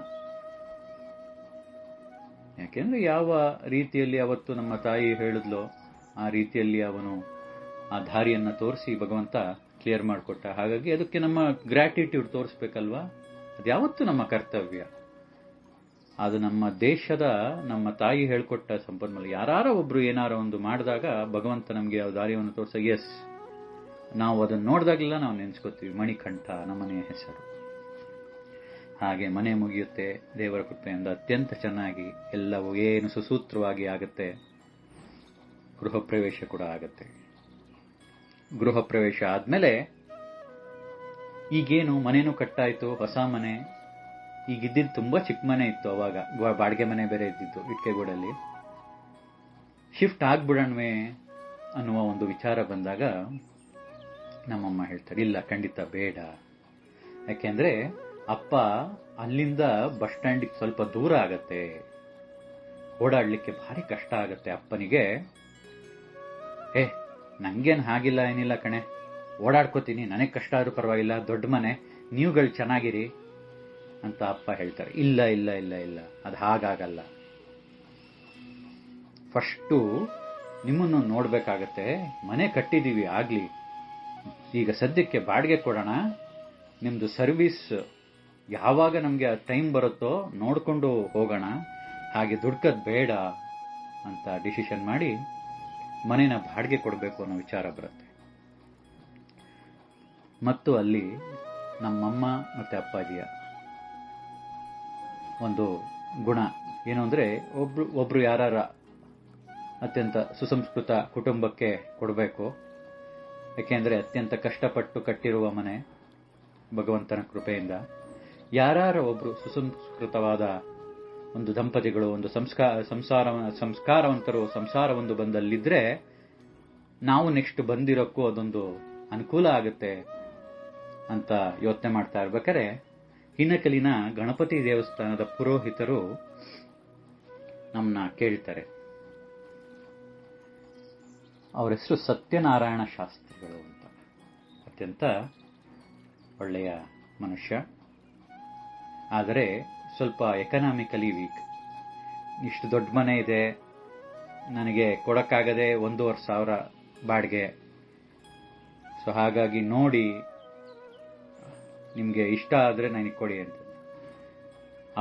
ಯಾಕೆಂದ್ರೆ ಯಾವ ರೀತಿಯಲ್ಲಿ ಅವತ್ತು ನಮ್ಮ ತಾಯಿ ಹೇಳಿದ್ಲೋ ಆ ರೀತಿಯಲ್ಲಿ ಅವನು ಆ ದಾರಿಯನ್ನ ತೋರಿಸಿ ಭಗವಂತ ಕ್ಲಿಯರ್ ಮಾಡಿಕೊಟ್ಟ. ಹಾಗಾಗಿ ಅದಕ್ಕೆ ನಮ್ಮ ಗ್ರಾಟಿಟ್ಯೂಡ್ ತೋರಿಸ್ಬೇಕಲ್ವಾ, ಅದ್ಯಾವತ್ತೂ ನಮ್ಮ ಕರ್ತವ್ಯ. ಅದು ನಮ್ಮ ದೇಶದ ನಮ್ಮ ತಾಯಿ ಹೇಳ್ಕೊಟ್ಟ ಸಂಪನ್ಮೂಲ. ಯಾರ ಒಬ್ರು ಏನಾರ ಒಂದು ಮಾಡಿದಾಗ ಭಗವಂತ ನಮಗೆ ಆ ದಾರಿಯನ್ನು ತೋರಿಸ, ಎಸ್ ನಾವು ಅದನ್ನು ನೋಡಿದಾಗಲೆಲ್ಲ ನಾವು ನೆನೆಸ್ಕೋತೀವಿ, ಮಣಿಕಂಠ ನಮ್ಮನೆಯ ಹೆಸರು. ಹಾಗೆ ಮನೆ ಮುಗಿಯುತ್ತೆ ದೇವರ ಕೃಪೆಯಿಂದ ಅತ್ಯಂತ ಚೆನ್ನಾಗಿ, ಎಲ್ಲವೂ ಏನು ಸುಸೂತ್ರವಾಗಿ ಆಗುತ್ತೆ. ಗೃಹ ಪ್ರವೇಶ ಕೂಡ ಆಗುತ್ತೆ. ಗೃಹ ಪ್ರವೇಶ ಆದ್ಮೇಲೆ ಈಗೇನು ಮನೇನೂ ಕಟ್ಟಾಯ್ತು, ಹೊಸ ಮನೆ. ಈಗಿದ್ದಿದ್ದು ತುಂಬಾ ಚಿಕ್ಕ ಮನೆ ಇತ್ತು ಅವಾಗ, ಬಾಡಿಗೆ ಮನೆ ಬೇರೆ ಇದ್ದಿತ್ತು ಇಟ್ಕೆಗೂಡಲ್ಲಿ. ಶಿಫ್ಟ್ ಆಗ್ಬಿಡಣ್ವೇ ಅನ್ನುವ ಒಂದು ವಿಚಾರ ಬಂದಾಗ ನಮ್ಮಮ್ಮ ಹೇಳ್ತಾರೆ, ಇಲ್ಲ ಖಂಡಿತ ಬೇಡ. ಯಾಕೆಂದ್ರೆ ಅಪ್ಪ ಅಲ್ಲಿಂದ ಬಸ್ ಸ್ಟ್ಯಾಂಡಿಗೆ ಸ್ವಲ್ಪ ದೂರ ಆಗತ್ತೆ, ಓಡಾಡ್ಲಿಕ್ಕೆ ಭಾರಿ ಕಷ್ಟ ಆಗತ್ತೆ ಅಪ್ಪನಿಗೆ. ನಂಗೇನು ಹಾಗಿಲ್ಲ ಏನಿಲ್ಲ ಕಣೆ, ಓಡಾಡ್ಕೋತೀನಿ, ನನಗೆ ಕಷ್ಟ ಆದ್ರೂ ಪರವಾಗಿಲ್ಲ, ದೊಡ್ಡ ಮನೆ, ನೀವುಗಳು ಚೆನ್ನಾಗಿರಿ ಅಂತ ಅಪ್ಪ ಹೇಳ್ತಾರೆ. ಇಲ್ಲ ಇಲ್ಲ ಇಲ್ಲ ಇಲ್ಲ, ಅದು ಹಾಗಾಗಲ್ಲ. ಫಸ್ಟು ನಿಮ್ಮನ್ನು ನೋಡ್ಬೇಕಾಗತ್ತೆ, ಮನೆ ಕಟ್ಟಿದೀವಿ ಆಗ್ಲಿ, ಈಗ ಸದ್ಯಕ್ಕೆ ಬಾಡಿಗೆ ಕೊಡೋಣ, ನಿಮ್ದು ಸರ್ವಿಸ್ ಯಾವಾಗ ನಮ್ಗೆ ಟೈಮ್ ಬರುತ್ತೋ ನೋಡ್ಕೊಂಡು ಹೋಗೋಣ, ಹಾಗೆ ದುಡ್ಕದ್ ಬೇಡ ಅಂತ ಡಿಸಿಷನ್ ಮಾಡಿ ಮನೇನ ಬಾಡಿಗೆ ಕೊಡಬೇಕು ಅನ್ನೋ ವಿಚಾರ ಬರುತ್ತೆ. ಮತ್ತು ಅಲ್ಲಿ ನಮ್ಮಮ್ಮ ಮತ್ತೆ ಅಪ್ಪಾಜಿಯ ಒಂದು ಗುಣ ಏನು ಅಂದ್ರೆ, ಒಬ್ರು ಯಾರ ಅತ್ಯಂತ ಸುಸಂಸ್ಕೃತ ಕುಟುಂಬಕ್ಕೆ ಕೊಡಬೇಕು. ಯಾಕೆಂದ್ರೆ ಅತ್ಯಂತ ಕಷ್ಟಪಟ್ಟು ಕಟ್ಟಿರುವ ಮನೆ, ಭಗವಂತನ ಕೃಪೆಯಿಂದ ಯಾರ ಒಬ್ರು ಸುಸಂಸ್ಕೃತವಾದ ಒಂದು ದಂಪತಿಗಳು, ಒಂದು ಸಂಸ್ಕಾರವಂತರು ಸಂಸಾರವೊಂದು ಬಂದಲ್ಲಿದ್ರೆ ನಾವು ನೆಕ್ಸ್ಟ್ ಬಂದಿರೋಕ್ಕೂ ಅದೊಂದು ಅನುಕೂಲ ಆಗುತ್ತೆ ಅಂತ ಯೋಚನೆ ಮಾಡ್ತಾ ಇರ್ಬೇಕಾದ್ರೆ ಹಿನಕಲಿನ ಗಣಪತಿ ದೇವಸ್ಥಾನದ ಪುರೋಹಿತರು ನಮ್ಮನ್ನ ಕೇಳ್ತಾರೆ. ಅವರ ಹೆಸರು ಸತ್ಯನಾರಾಯಣ ಶಾಸ್ತ್ರಿಗಳು ಅಂತ. ಅತ್ಯಂತ ಒಳ್ಳೆಯ ಮನುಷ್ಯ, ಆದರೆ ಸ್ವಲ್ಪ ಎಕನಾಮಿಕಲಿ ವೀಕ್. ಇಷ್ಟು ದೊಡ್ಡ ಮನೆ ಇದೆ, ನನಗೆ ಕೊಡಕ್ಕಾಗದೆ 1,500 ಬಾಡಿಗೆ. ಸೊ ಹಾಗಾಗಿ ನೋಡಿ, ನಿಮ್ಗೆ ಇಷ್ಟ ಆದ್ರೆ ನನಗೆ ಕೊಡಿ ಅಂತ.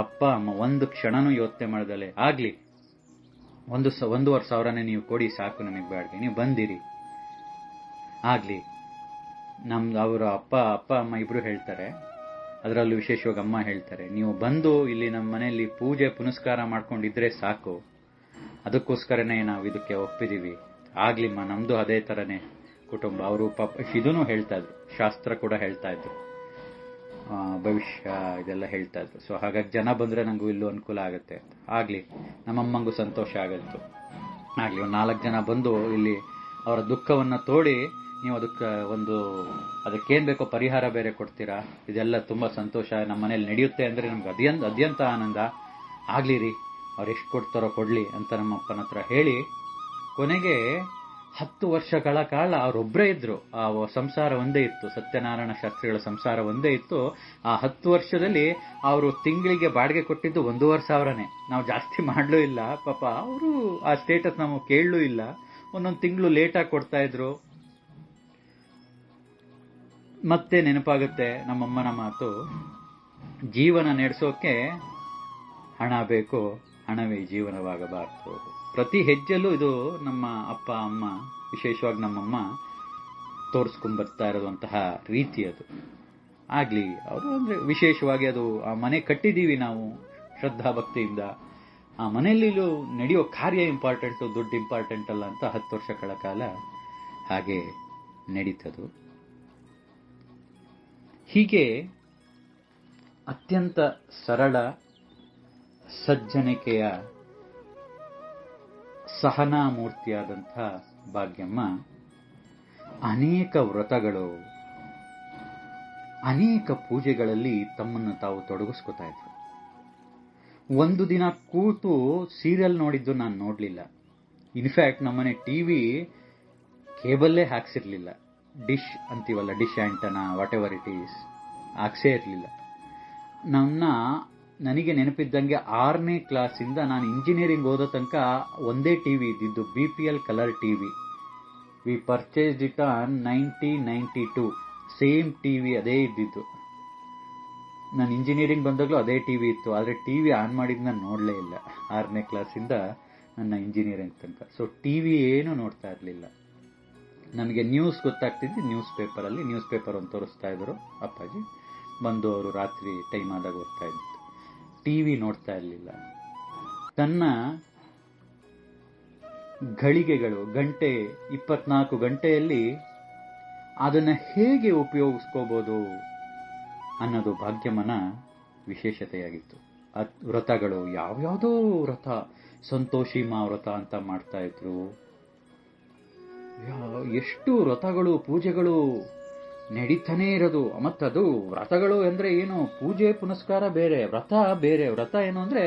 ಅಪ್ಪ ಅಮ್ಮ ಒಂದು ಕ್ಷಣನೂ ಯೋಚನೆ ಮಾಡ್ದಲೆ, ಆಗ್ಲಿ 1,500 ನೀವು ಕೊಡಿ ಸಾಕು, ನಮಗೆ ಬಾಡಿಗೆ, ನೀವು ಬಂದಿರಿ ಆಗ್ಲಿ. ಅವರ ಅಪ್ಪ ಅಮ್ಮ ಇಬ್ರು ಹೇಳ್ತಾರೆ, ಅದರಲ್ಲೂ ವಿಶೇಷವಾಗಿ ಅಮ್ಮ ಹೇಳ್ತಾರೆ, ನೀವು ಬಂದು ಇಲ್ಲಿ ನಮ್ಮ ಮನೆಯಲ್ಲಿ ಪೂಜೆ ಪುನಸ್ಕಾರ ಮಾಡ್ಕೊಂಡಿದ್ರೆ ಸಾಕು, ಅದಕ್ಕೋಸ್ಕರನೇ ನಾವು ಇದಕ್ಕೆ ಒಪ್ಪಿದೀವಿ. ಆಗ್ಲಿಮ್ಮ, ನಮ್ದು ಅದೇ ತರನೇ ಕುಟುಂಬ. ಅವರು ಪಾಪ ಇದನ್ನು ಹೇಳ್ತಾ ಇದ್ರು, ಶಾಸ್ತ್ರ ಕೂಡ ಹೇಳ್ತಾ ಇದ್ರು, ಭವಿಷ್ಯ ಇದೆಲ್ಲ ಹೇಳ್ತಾ ಇದ್ರು. ಸೊ ಹಾಗಾಗಿ ಜನ ಬಂದ್ರೆ ನಂಗೂ ಇಲ್ಲೂ ಅನುಕೂಲ ಆಗುತ್ತೆ ಅಂತ. ಆಗ್ಲಿ, ನಮ್ಮಮ್ಮಂಗೂ ಸಂತೋಷ ಆಗತ್ತು. ಆಗ್ಲಿ, 4 ಜನ ಬಂದು ಇಲ್ಲಿ ಅವರ ದುಃಖವನ್ನ ತೋಡಿ ನೀವು ಅದಕ್ಕೇನ್ ಬೇಕೋ ಪರಿಹಾರ ಬೇರೆ ಕೊಡ್ತೀರಾ, ಇದೆಲ್ಲ ತುಂಬಾ ಸಂತೋಷ, ನಮ್ಮ ಮನೇಲಿ ನಡೆಯುತ್ತೆ ಅಂದ್ರೆ ನಮ್ಗೆ ಅದ್ಯಂತ ಆನಂದ. ಆಗ್ಲಿ ರೀ, ಅವ್ರು ಎಷ್ಟು ಕೊಡ್ತಾರೋ ಕೊಡ್ಲಿ ಅಂತ ನಮ್ಮ ಅಪ್ಪನ ಹತ್ರ ಹೇಳಿ, ಕೊನೆಗೆ 10 ವರ್ಷಗಳ ಕಾಲ ಅವರೊಬ್ಬರೇ ಇದ್ರು. ಆ ಸಂಸಾರ ಒಂದೇ ಇತ್ತು, ಸತ್ಯನಾರಾಯಣ ಶಾಸ್ತ್ರಿಗಳ ಸಂಸಾರ ಒಂದೇ ಇತ್ತು. ಆ 10 ವರ್ಷದಲ್ಲಿ ಅವರು ತಿಂಗಳಿಗೆ ಬಾಡಿಗೆ ಕೊಟ್ಟಿದ್ದು 1,500ನೇ. ನಾವು ಜಾಸ್ತಿ ಮಾಡ್ಲೂ ಇಲ್ಲ, ಪಾಪ ಅವರು ಆ ಸ್ಟೇಟಸ್ ನಾವು ಕೇಳಲೂ ಇಲ್ಲ. ಒಂದೊಂದು ತಿಂಗಳು ಲೇಟಾಗಿ ಕೊಡ್ತಾ ಇದ್ರು. ಮತ್ತೆ ನೆನಪಾಗುತ್ತೆ ನಮ್ಮಮ್ಮನ ಮಾತು, ಜೀವನ ನಡೆಸೋಕೆ ಹಣ ಬೇಕು, ಹಣವೇ ಜೀವನವಾಗಬಾರದು. ಪ್ರತಿ ಹೆಜ್ಜೆಲ್ಲೂ ಇದು ನಮ್ಮ ಅಪ್ಪ ಅಮ್ಮ, ವಿಶೇಷವಾಗಿ ನಮ್ಮಮ್ಮ ತೋರಿಸ್ಕೊಂಡ್ಬರ್ತಾ ಇರುವಂತಹ ರೀತಿ ಅದು. ಆಗ್ಲಿ, ಅವರು ಅಂದ್ರೆ ವಿಶೇಷವಾಗಿ ಅದು ಆ ಮನೆ ಕಟ್ಟಿದೀವಿ ನಾವು ಶ್ರದ್ಧಾ ಭಕ್ತಿಯಿಂದ, ಆ ಮನೆಯಲ್ಲಿ ನಡೆಯೋ ಕಾರ್ಯ ಇಂಪಾರ್ಟೆಂಟು, ದುಡ್ಡು ಇಂಪಾರ್ಟೆಂಟ್ ಅಲ್ಲ ಅಂತ 10 ವರ್ಷಗಳ ಕಾಲ ಹಾಗೆ ನಡೀತದು. ಹೀಗೆ ಅತ್ಯಂತ ಸರಳ ಸಜ್ಜನಿಕೆಯ ಸಹನಾಮೂರ್ತಿಯಾದಂಥ ಭಾಗ್ಯಮ್ಮ ಅನೇಕ ವ್ರತಗಳು, ಅನೇಕ ಪೂಜೆಗಳಲ್ಲಿ ತಮ್ಮನ್ನು ತಾವು ತೊಡಗಿಸ್ಕೊತಾ ಇದ್ರು. ಒಂದು ದಿನ ಕೂತು ಸೀರಿಯಲ್ ನೋಡಿದ್ದು ನಾನು ನೋಡಲಿಲ್ಲ. ಇನ್ಫ್ಯಾಕ್ಟ್ ನಮ್ಮನೆ ಟಿವಿ ಕೇಬಲ್ಲೇ ಹಾಕ್ಸಿರ್ಲಿಲ್ಲ. ಡಿಶ್ ಅಂತೀವಲ್ಲ, dish antenna, whatever it is, ಹಾಕ್ಸೇ ಇರಲಿಲ್ಲ. ನನಗೆ ನೆನಪಿದ್ದಂಗೆ 6ನೇ ಕ್ಲಾಸಿಂದ ನಾನು ಇಂಜಿನಿಯರಿಂಗ್ ಓದೋ ತನಕ ಒಂದೇ ಟಿವಿ ಇದ್ದಿದ್ದು, BPL colour TV. We purchased it on 1992. Same TV ಅದೇ ಇದ್ದಿದ್ದು. ನಾನು ಇಂಜಿನಿಯರಿಂಗ್ ಬಂದಾಗಲೂ ಅದೇ ಟಿವಿ ಇತ್ತು. ಆದರೆ ಟಿವಿ ಆನ್ ಮಾಡಿದ್ ನಾನು ನೋಡಲೇ ಇಲ್ಲ 6ನೇ ಕ್ಲಾಸಿಂದ ನನ್ನ ಇಂಜಿನಿಯರಿಂಗ್ ತನಕ. ಸೊ ಟಿವಿ ಏನೂ ನೋಡ್ತಾ ಇರಲಿಲ್ಲ. ನನಗೆ ನ್ಯೂಸ್ ಗೊತ್ತಾಗ್ತಿದ್ದು ನ್ಯೂಸ್ ಪೇಪರಲ್ಲಿ. ನ್ಯೂಸ್ ಪೇಪರ್ ಒಂದು ತೋರಿಸ್ತಾ ಇದ್ರು ಅಪ್ಪಾಜಿ, ಬಂದು ಅವರು ರಾತ್ರಿ ಟೈಮ್ ಆದಾಗ ಓದ್ತಾ ಇದ್ದಿತ್ತು. ಟಿವಿ ನೋಡ್ತಾ ಇರಲಿಲ್ಲ. ತನ್ನ ಗಳಿಗೆಗಳು, ಗಂಟೆ, 24 ಗಂಟೆಯಲ್ಲಿ ಅದನ್ನು ಹೇಗೆ ಉಪಯೋಗಿಸ್ಕೋಬಹುದು ಅನ್ನೋದು ಭಾಗ್ಯಮ್ಮನ ವಿಶೇಷತೆಯಾಗಿತ್ತು. ವ್ರತಗಳು, ಯಾವ್ಯಾವುದೋ ವ್ರತ, ಸಂತೋಷಿಮಾ ವ್ರತ ಅಂತ ಮಾಡ್ತಾ ಇದ್ರು. ಎಷ್ಟು ವ್ರತಗಳು, ಪೂಜೆಗಳು ನಡೀತಾನೇ ಇರೋದು. ಮತ್ತದು ವ್ರತಗಳು ಅಂದ್ರೆ ಏನು, ಪೂಜೆ ಪುನಸ್ಕಾರ ಬೇರೆ, ವ್ರತ ಬೇರೆ. ವ್ರತ ಏನು ಅಂದ್ರೆ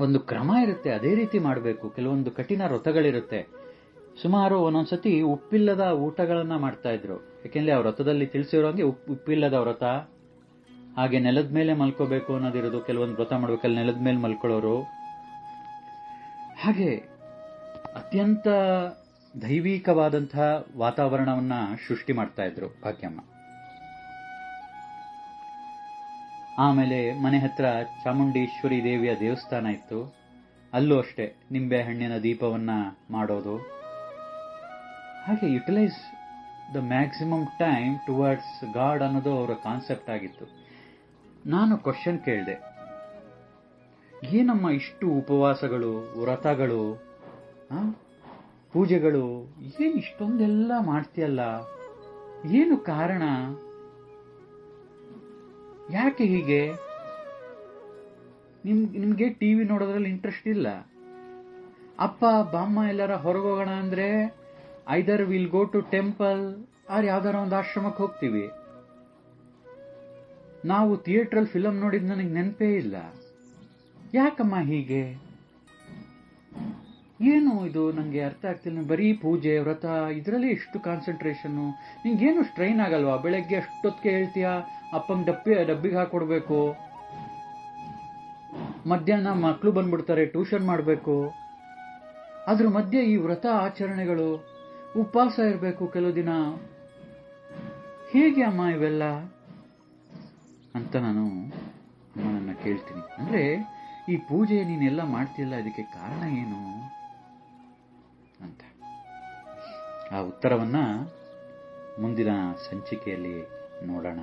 ಒಂದು ಕ್ರಮ ಇರುತ್ತೆ, ಅದೇ ರೀತಿ ಮಾಡಬೇಕು. ಕೆಲವೊಂದು ಕಠಿಣ ವ್ರತಗಳಿರುತ್ತೆ. ಸುಮಾರು ಒಂದೊಂದ್ಸತಿ ಉಪ್ಪಿಲ್ಲದ ಊಟಗಳನ್ನ ಮಾಡ್ತಾ ಇದ್ರು. ಯಾಕೆಂದ್ರೆ ಆ ವ್ರತದಲ್ಲಿ ತಿಳಿಸಿರೋ ಹಂಗೆ ಉಪ್ಪಿಲ್ಲದ ವ್ರತ, ಹಾಗೆ ನೆಲದ ಮೇಲೆ ಮಲ್ಕೋಬೇಕು ಅನ್ನೋದಿರೋದು. ಕೆಲವೊಂದು ವ್ರತ ಮಾಡ್ಬೇಕಲ್ಲಿ ನೆಲದ ಮೇಲೆ ಮಲ್ಕೊಳ್ಳೋರು. ಹಾಗೆ ಅತ್ಯಂತ ದೈವಿಕವಾದಂತಹ ವಾತಾವರಣವನ್ನ ಸೃಷ್ಟಿ ಮಾಡ್ತಾ ಇದ್ರು ಭಾಗ್ಯಮ್ಮ. ಆಮೇಲೆ ಮನೆ ಹತ್ರ ಚಾಮುಂಡೇಶ್ವರಿ ದೇವಿಯ ದೇವಸ್ಥಾನ ಇತ್ತು. ಅಲ್ಲೂ ಅಷ್ಟೇ ನಿಂಬೆ ಹಣ್ಣಿನ ದೀಪವನ್ನ ಮಾಡೋದು. ಹಾಗೆ utilise the maximum time towards god ಅನ್ನೋದು ಅವರ ಕಾನ್ಸೆಪ್ಟ್ ಆಗಿತ್ತು. ನಾನು ಕ್ವಶನ್ ಕೇಳಿದೆ, ಏನಮ್ಮ ಇಷ್ಟು ಉಪವಾಸಗಳು, ವ್ರತಗಳು, ಪೂಜೆಗಳು, ಏನ್ ಇಷ್ಟೊಂದೆಲ್ಲ ಮಾಡ್ತೀಯಲ್ಲ, ಏನು ಕಾರಣ, ಯಾಕೆ ಹೀಗೆ? ನಿಮ್ಗೆ ಟಿವಿ ನೋಡೋದ್ರಲ್ಲಿ ಇಂಟ್ರೆಸ್ಟ್ ಇಲ್ಲ. ಅಪ್ಪ ಬಾಮ್ಮ ಎಲ್ಲಾರ ಹೊರಗೋಗೋಣ ಅಂದ್ರೆ either will go to temple or ಯಾವ್ದಾರ ಒಂದು ಆಶ್ರಮಕ್ಕೆ ಹೋಗ್ತೀವಿ. ನಾವು ಥಿಯೇಟ್ರಲ್ಲಿ ಫಿಲಂ ನೋಡಿದ್ ನನಗೆ ನೆನಪೇ ಇಲ್ಲ. ಯಾಕಮ್ಮ ಹೀಗೆ? ಏನು ಇದು ನಂಗೆ ಅರ್ಥ ಆಗ್ತಿಲ್ಲ. ಬರೀ ಪೂಜೆ ವ್ರತ ಇದರಲ್ಲಿ ಎಷ್ಟು ಕಾನ್ಸಂಟ್ರೇಷನ್. ನಿಂಗೇನು ಸ್ಟ್ರೈನ್ ಆಗಲ್ವಾ? ಬೆಳಗ್ಗೆ ಅಷ್ಟೊತ್ತಿಗೆ ಹೇಳ್ತೀಯಾ ಅಪ್ಪಂಗೆ ಡಬ್ಬಿಗೆ ಹಾಕೊಡ್ಬೇಕು, ಮಧ್ಯಾಹ್ನ ಮಕ್ಕಳು ಬಂದ್ಬಿಡ್ತಾರೆ, ಟ್ಯೂಷನ್ ಮಾಡಬೇಕು, ಅದ್ರ ಮಧ್ಯೆ ಈ ವ್ರತ ಆಚರಣೆಗಳು, ಉಪವಾಸ ಇರಬೇಕು ಕೆಲವು ದಿನ, ಹೇಗೆ ಅಮ್ಮ ಇವೆಲ್ಲ ಅಂತ ನಾನು ಅಮ್ಮನನ್ನ ಕೇಳ್ತೀನಿ. ಅಂದ್ರೆ ಈ ಪೂಜೆ ನೀನೆಲ್ಲ ಮಾಡ್ತಿಲ್ಲ, ಇದಕ್ಕೆ ಕಾರಣ ಏನು ಅಂತ. ಆ ಉತ್ತರವನ್ನ ಮುಂದಿನ ಸಂಚಿಕೆಯಲ್ಲಿ ನೋಡೋಣ.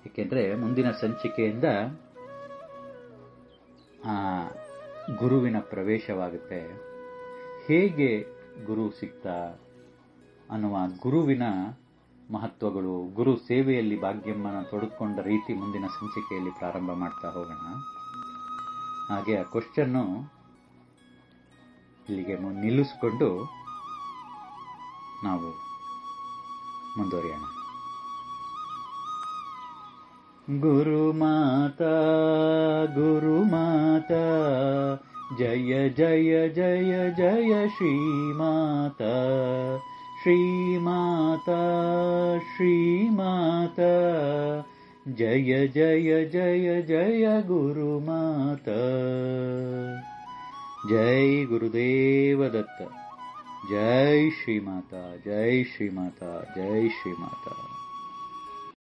ಏಕೆಂದ್ರೆ ಮುಂದಿನ ಸಂಚಿಕೆಯಿಂದ ಆ ಗುರುವಿನ ಪ್ರವೇಶವಾಗುತ್ತೆ. ಹೇಗೆ ಗುರು ಸಿಗ್ತಾ ಅನ್ನುವ ಗುರುವಿನ ಮಹತ್ವಗಳು, ಗುರು ಸೇವೆಯಲ್ಲಿ ಭಾಗ್ಯಮ್ಮನ ತೊಡಗಿಕೊಂಡ ರೀತಿ ಮುಂದಿನ ಸಂಚಿಕೆಯಲ್ಲಿ ಪ್ರಾರಂಭ ಮಾಡ್ತಾ ಹೋಗೋಣ. ಹಾಗೆ ಆ ಕ್ವಶ್ಚನ್ನು ಇಲ್ಲಿಗೆ ನಿಲ್ಲಿಸಿಕೊಂಡು ನಾವು ಮುಂದುವರಿಯೋಣ. ಗುರುಮಾತಾ ಗುರುಮಾತಾ ಜಯ ಜಯ ಜಯ ಜಯ ಶ್ರೀಮಾತಾ ಶ್ರೀಮಾತಾ ಶ್ರೀಮಾತಾ ಜಯ ಜಯ ಜಯ ಜಯ ಗುರುಮಾತಾ. ಜೈ ಗುರುದೇವ ದತ್ತ. ಜೈ ಶ್ರೀಮಾತಾ, ಜೈ ಶ್ರೀಮಾತಾ, ಜೈ ಶ್ರೀಮಾತಾ.